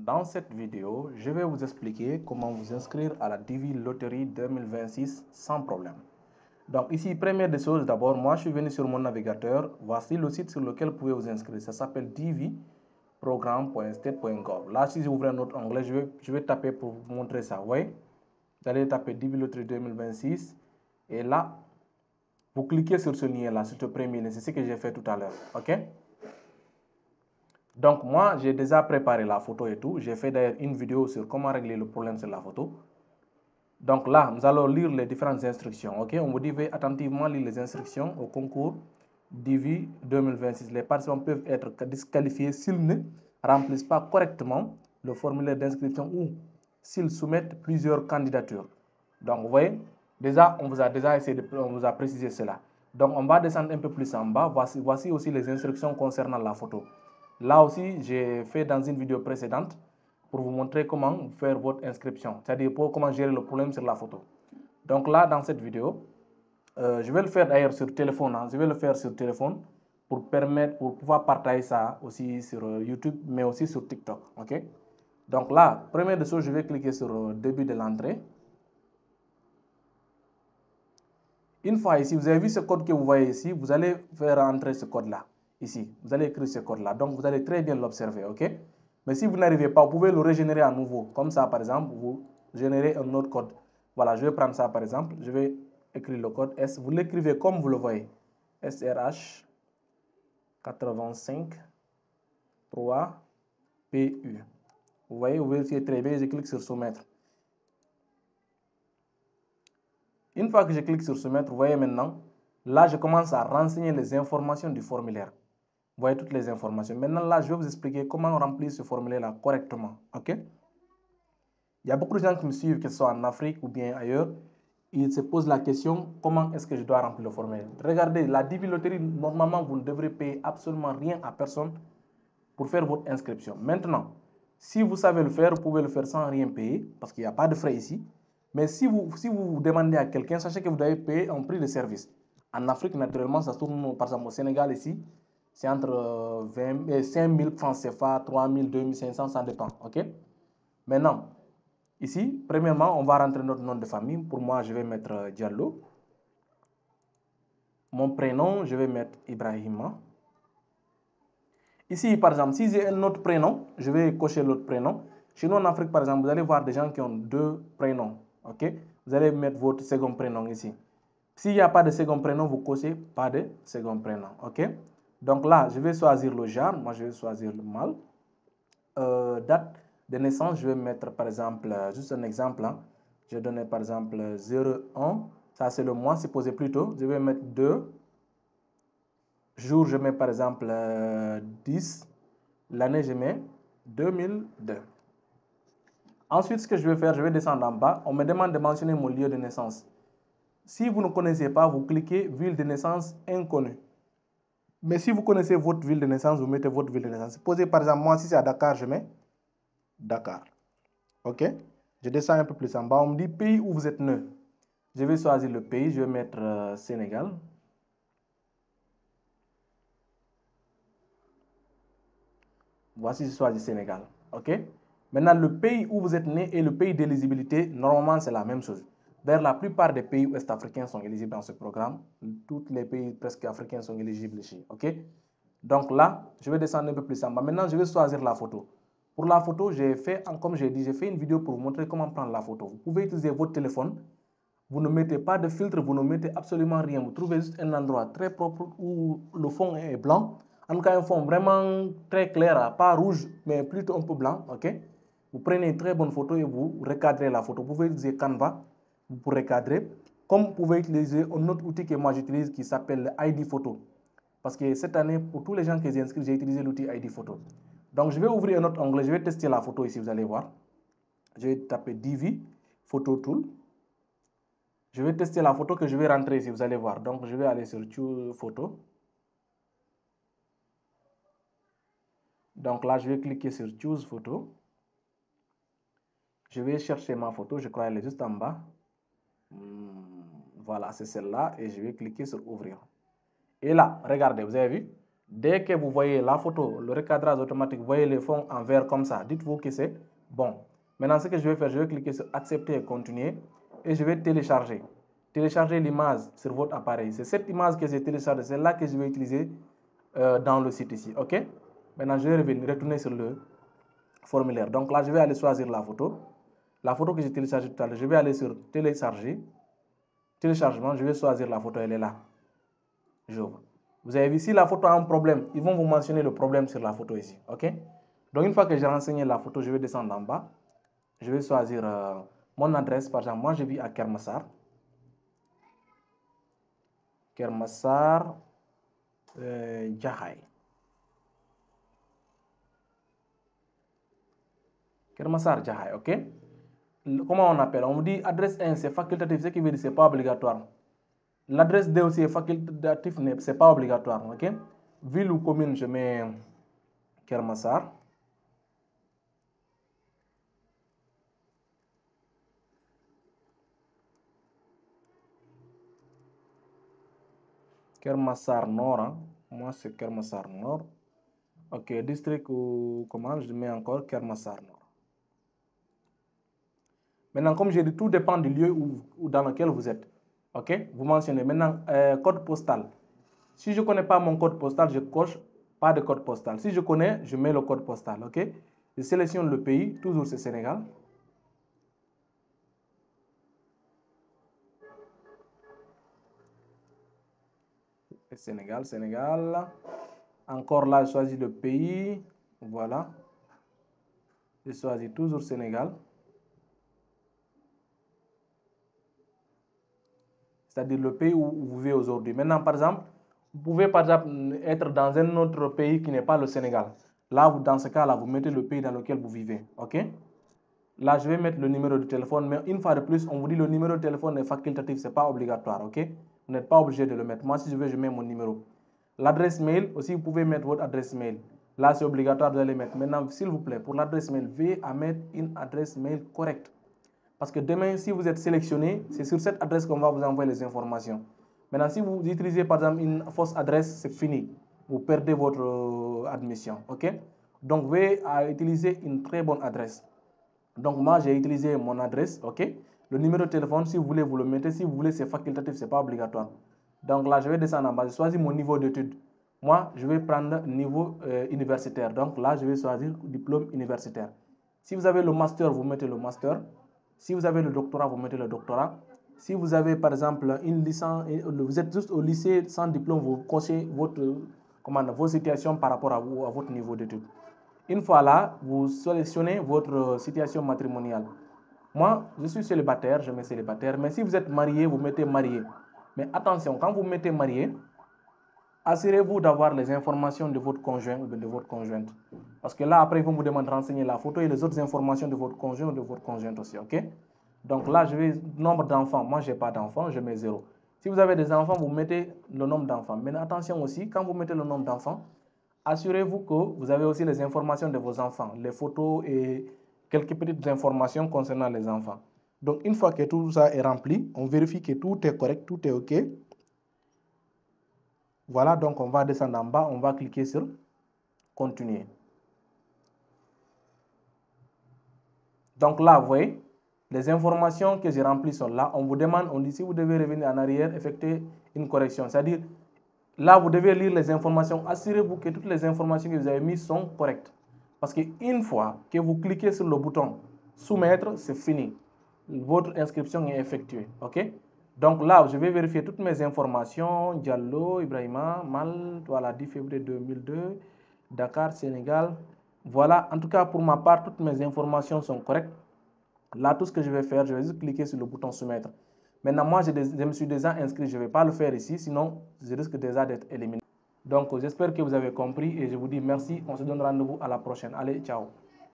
Dans cette vidéo, je vais vous expliquer comment vous inscrire à la Divi Loterie 2026 sans problème. Donc ici, première des choses, d'abord, moi je suis venu sur mon navigateur. Voici le site sur lequel vous pouvez vous inscrire. Ça s'appelle diviprogramme.state.gov. Là, si j'ouvre un autre onglet, je vais taper pour vous montrer ça. Vous voyez, vous allez taper Divi Loterie 2026 et là, vous cliquez sur ce lien-là, sur ce premier lien. C'est ce que j'ai fait tout à l'heure. OK? Donc moi, j'ai déjà préparé la photo et tout. J'ai fait d'ailleurs une vidéo sur comment régler le problème sur la photo. Donc là, nous allons lire les différentes instructions. Ok, on vous dit veuillez attentivement lire les instructions au concours Divi 2026. Les participants peuvent être disqualifiés s'ils ne remplissent pas correctement le formulaire d'inscription ou s'ils soumettent plusieurs candidatures. Donc vous voyez, déjà, on vous a précisé cela. Donc on va descendre un peu plus en bas. Voici aussi les instructions concernant la photo. Là aussi, j'ai fait dans une vidéo précédente pour vous montrer comment faire votre inscription, c'est-à-dire comment gérer le problème sur la photo. Donc là, dans cette vidéo, je vais le faire d'ailleurs sur téléphone. Je vais le faire sur téléphone pour pouvoir partager ça aussi sur YouTube, mais aussi sur TikTok. Ok? Donc là, première des choses, je vais cliquer sur début de l'entrée. Une fois ici, vous avez vu ce code que vous voyez ici, vous allez faire entrer ce code-là. Ici, vous allez écrire ce code-là. Donc, vous allez très bien l'observer, ok? Mais si vous n'arrivez pas, vous pouvez le régénérer à nouveau. Comme ça, par exemple, vous générez un autre code. Voilà, je vais prendre ça, par exemple. Je vais écrire le code S. Vous l'écrivez comme vous le voyez. SRH 85 3 PU. Vous voyez, vous vérifiez très bien. Je clique sur soumettre. Une fois que je clique sur soumettre, vous voyez maintenant, là, je commence à renseigner les informations du formulaire. Vous voyez toutes les informations. Maintenant, là, je vais vous expliquer comment remplir ce formulaire-là correctement. OK? Il y a beaucoup de gens qui me suivent, que ce soit en Afrique ou bien ailleurs. Ils se posent la question, comment est-ce que je dois remplir le formulaire? Regardez, la Divi Loterie, normalement, vous ne devrez payer absolument rien à personne pour faire votre inscription. Maintenant, si vous savez le faire, vous pouvez le faire sans rien payer, parce qu'il n'y a pas de frais ici. Mais si vous demandez à quelqu'un, sachez que vous devez payer un prix de service. En Afrique, naturellement, ça se tourne, par exemple, au Sénégal ici, c'est entre 5 000 francs CFA, 3 000, 2 500, ça dépend. OK? Maintenant, ici, premièrement, on va rentrer notre nom de famille. Pour moi, je vais mettre Diallo. Mon prénom, je vais mettre Ibrahima. Ici, par exemple, si j'ai un autre prénom, je vais cocher l'autre prénom. Chez nous, en Afrique, par exemple, vous allez voir des gens qui ont deux prénoms. OK? Vous allez mettre votre second prénom ici. S'il n'y a pas de second prénom, vous cochez pas de second prénom. OK? Donc là, je vais choisir le genre. Moi, je vais choisir le mâle. Date de naissance, je vais mettre, par exemple, juste un exemple. Je vais donner, par exemple, 01. Ça, c'est le mois, c'est posé plus tôt. Je vais mettre 2. Jour, je mets, par exemple, 10. L'année, je mets 2002. Ensuite, ce que je vais faire, je vais descendre en bas. On me demande de mentionner mon lieu de naissance. Si vous ne connaissez pas, vous cliquez ville de naissance inconnue. Mais si vous connaissez votre ville de naissance, vous mettez votre ville de naissance. Posez par exemple, moi, si c'est à Dakar, je mets Dakar. OK? Je descends un peu plus en bas. On me dit pays où vous êtes né. Je vais choisir le pays. Je vais mettre Sénégal. Voici, je choisis Sénégal. OK? Maintenant, le pays où vous êtes né et le pays d'éligibilité, normalement, c'est la même chose. D'ailleurs, la plupart des pays ouest-africains sont éligibles dans ce programme. Tous les pays presque africains sont éligibles ici. OK? Donc là, je vais descendre un peu plus en bas. Maintenant, je vais choisir la photo. Pour la photo, comme j'ai dit, j'ai fait une vidéo pour vous montrer comment prendre la photo. Vous pouvez utiliser votre téléphone. Vous ne mettez pas de filtre, vous ne mettez absolument rien. Vous trouvez juste un endroit très propre où le fond est blanc. En tout cas, un fond vraiment très clair, pas rouge, mais plutôt un peu blanc. OK? Vous prenez une très bonne photo et vous recadrez la photo. Vous pouvez utiliser Canva pour recadrer. Comme vous pouvez utiliser un autre outil que moi j'utilise qui s'appelle ID Photo. Parce que cette année, pour tous les gens qui sont inscrits, j'ai utilisé l'outil ID Photo. Donc, je vais ouvrir un autre onglet. Je vais tester la photo ici, vous allez voir. Je vais taper Divi Photo Tool. Je vais tester la photo que je vais rentrer ici, vous allez voir. Donc, je vais aller sur Choose Photo. Donc là, je vais cliquer sur Choose Photo. Je vais chercher ma photo. Je crois qu'elle est juste en bas. Voilà, c'est celle-là. Et je vais cliquer sur Ouvrir. Et là, regardez, vous avez vu? Dès que vous voyez la photo, le recadrage automatique, vous voyez les fonds en vert comme ça, dites-vous que c'est bon. Maintenant, ce que je vais faire, je vais cliquer sur accepter et continuer et je vais télécharger. Télécharger l'image sur votre appareil. C'est cette image que j'ai téléchargée, c'est là que je vais utiliser dans le site ici. OK? Maintenant, je vais retourner sur le formulaire. Donc là, je vais aller choisir la photo. La photo que j'ai téléchargée tout à l'heure, je vais aller sur télécharger. Téléchargement, je vais choisir la photo, elle est là. J'ouvre. Vous avez vu, si la photo a un problème, ils vont vous mentionner le problème sur la photo ici. OK? Donc, une fois que j'ai renseigné la photo, je vais descendre en bas. Je vais choisir mon adresse. Par exemple, moi, je vis à Kermassar. Kermassar, Jaxaay. Kermassar, Jaxaay, OK? Comment on appelle? On vous dit adresse 1, c'est facultatif, ce qui veut dire que ce n'est pas obligatoire. L'adresse 2 aussi est facultatif, ce n'est pas obligatoire. OK? Ville ou commune, je mets Kermassar. Kermassar Nord. Hein? Moi, c'est Kermassar Nord. OK, district ou comment? Je mets encore Kermassar Nord. Maintenant, comme j'ai dit, tout dépend du lieu dans lequel vous êtes. OK? Vous mentionnez. Maintenant, code postal. Si je ne connais pas mon code postal, je coche pas de code postal. Si je connais, je mets le code postal. OK? Je sélectionne le pays. Toujours, c'est Sénégal. Sénégal, Sénégal. Encore là, je choisis le pays. Voilà. Je choisis toujours Sénégal. C'est-à-dire le pays où vous vivez aujourd'hui. Maintenant, par exemple, vous pouvez par exemple être dans un autre pays qui n'est pas le Sénégal. Là, dans ce cas-là, vous mettez le pays dans lequel vous vivez. OK? Là, je vais mettre le numéro de téléphone, mais une fois de plus, on vous dit le numéro de téléphone est facultatif, ce n'est pas obligatoire. OK? Vous n'êtes pas obligé de le mettre. Moi, si je veux, je mets mon numéro. L'adresse mail, aussi, vous pouvez mettre votre adresse mail. Là, c'est obligatoire de le mettre. Maintenant, s'il vous plaît, pour l'adresse mail, veillez à mettre une adresse mail correcte. Parce que demain, si vous êtes sélectionné, c'est sur cette adresse qu'on va vous envoyer les informations. Maintenant, si vous utilisez par exemple une fausse adresse, c'est fini. Vous perdez votre admission. OK? Donc, veillez à utiliser une très bonne adresse. Donc, moi, j'ai utilisé mon adresse. OK? Le numéro de téléphone, si vous voulez, vous le mettez. Si vous voulez, c'est facultatif, ce n'est pas obligatoire. Donc là, je vais descendre en bas. Je choisis mon niveau d'études. Moi, je vais prendre niveau universitaire. Donc là, je vais choisir diplôme universitaire. Si vous avez le master, vous mettez le master. Si vous avez le doctorat, vous mettez le doctorat. Si vous avez par exemple une licence, vous êtes juste au lycée sans diplôme, vous cochez vos situations par rapport à votre niveau d'études. Une fois là, vous sélectionnez votre situation matrimoniale. Moi, je suis célibataire, je mets célibataire. Mais si vous êtes marié, vous mettez marié. Mais attention, quand vous mettez marié, assurez-vous d'avoir les informations de votre conjoint ou de votre conjointe. Parce que là, après, ils vont vous demander de renseigner la photo et les autres informations de votre conjoint ou de votre conjointe aussi, OK? Donc là, je vais nombre d'enfants. Moi, je n'ai pas d'enfants, je mets 0. Si vous avez des enfants, vous mettez le nombre d'enfants. Mais attention aussi, quand vous mettez le nombre d'enfants, assurez-vous que vous avez aussi les informations de vos enfants, les photos et quelques petites informations concernant les enfants. Donc, une fois que tout ça est rempli, on vérifie que tout est correct, tout est OK. Voilà, donc on va descendre en bas, on va cliquer sur continuer. Donc là, vous voyez, les informations que j'ai remplies sont là. On vous demande, on dit si vous devez revenir en arrière, effectuer une correction. C'est-à-dire, là, vous devez lire les informations. Assurez-vous que toutes les informations que vous avez mises sont correctes. Parce qu'une fois que vous cliquez sur le bouton soumettre, c'est fini. Votre inscription est effectuée. OK? Donc là, je vais vérifier toutes mes informations. Diallo, Ibrahima, Mal, voilà, 10 février 2002, Dakar, Sénégal. Voilà, en tout cas, pour ma part, toutes mes informations sont correctes. Là, tout ce que je vais faire, je vais juste cliquer sur le bouton soumettre. Maintenant, moi, je me suis déjà inscrit. Je ne vais pas le faire ici, sinon, je risque déjà d'être éliminé. Donc, j'espère que vous avez compris et je vous dis merci. On se donne rendez-vous à la prochaine. Allez, ciao.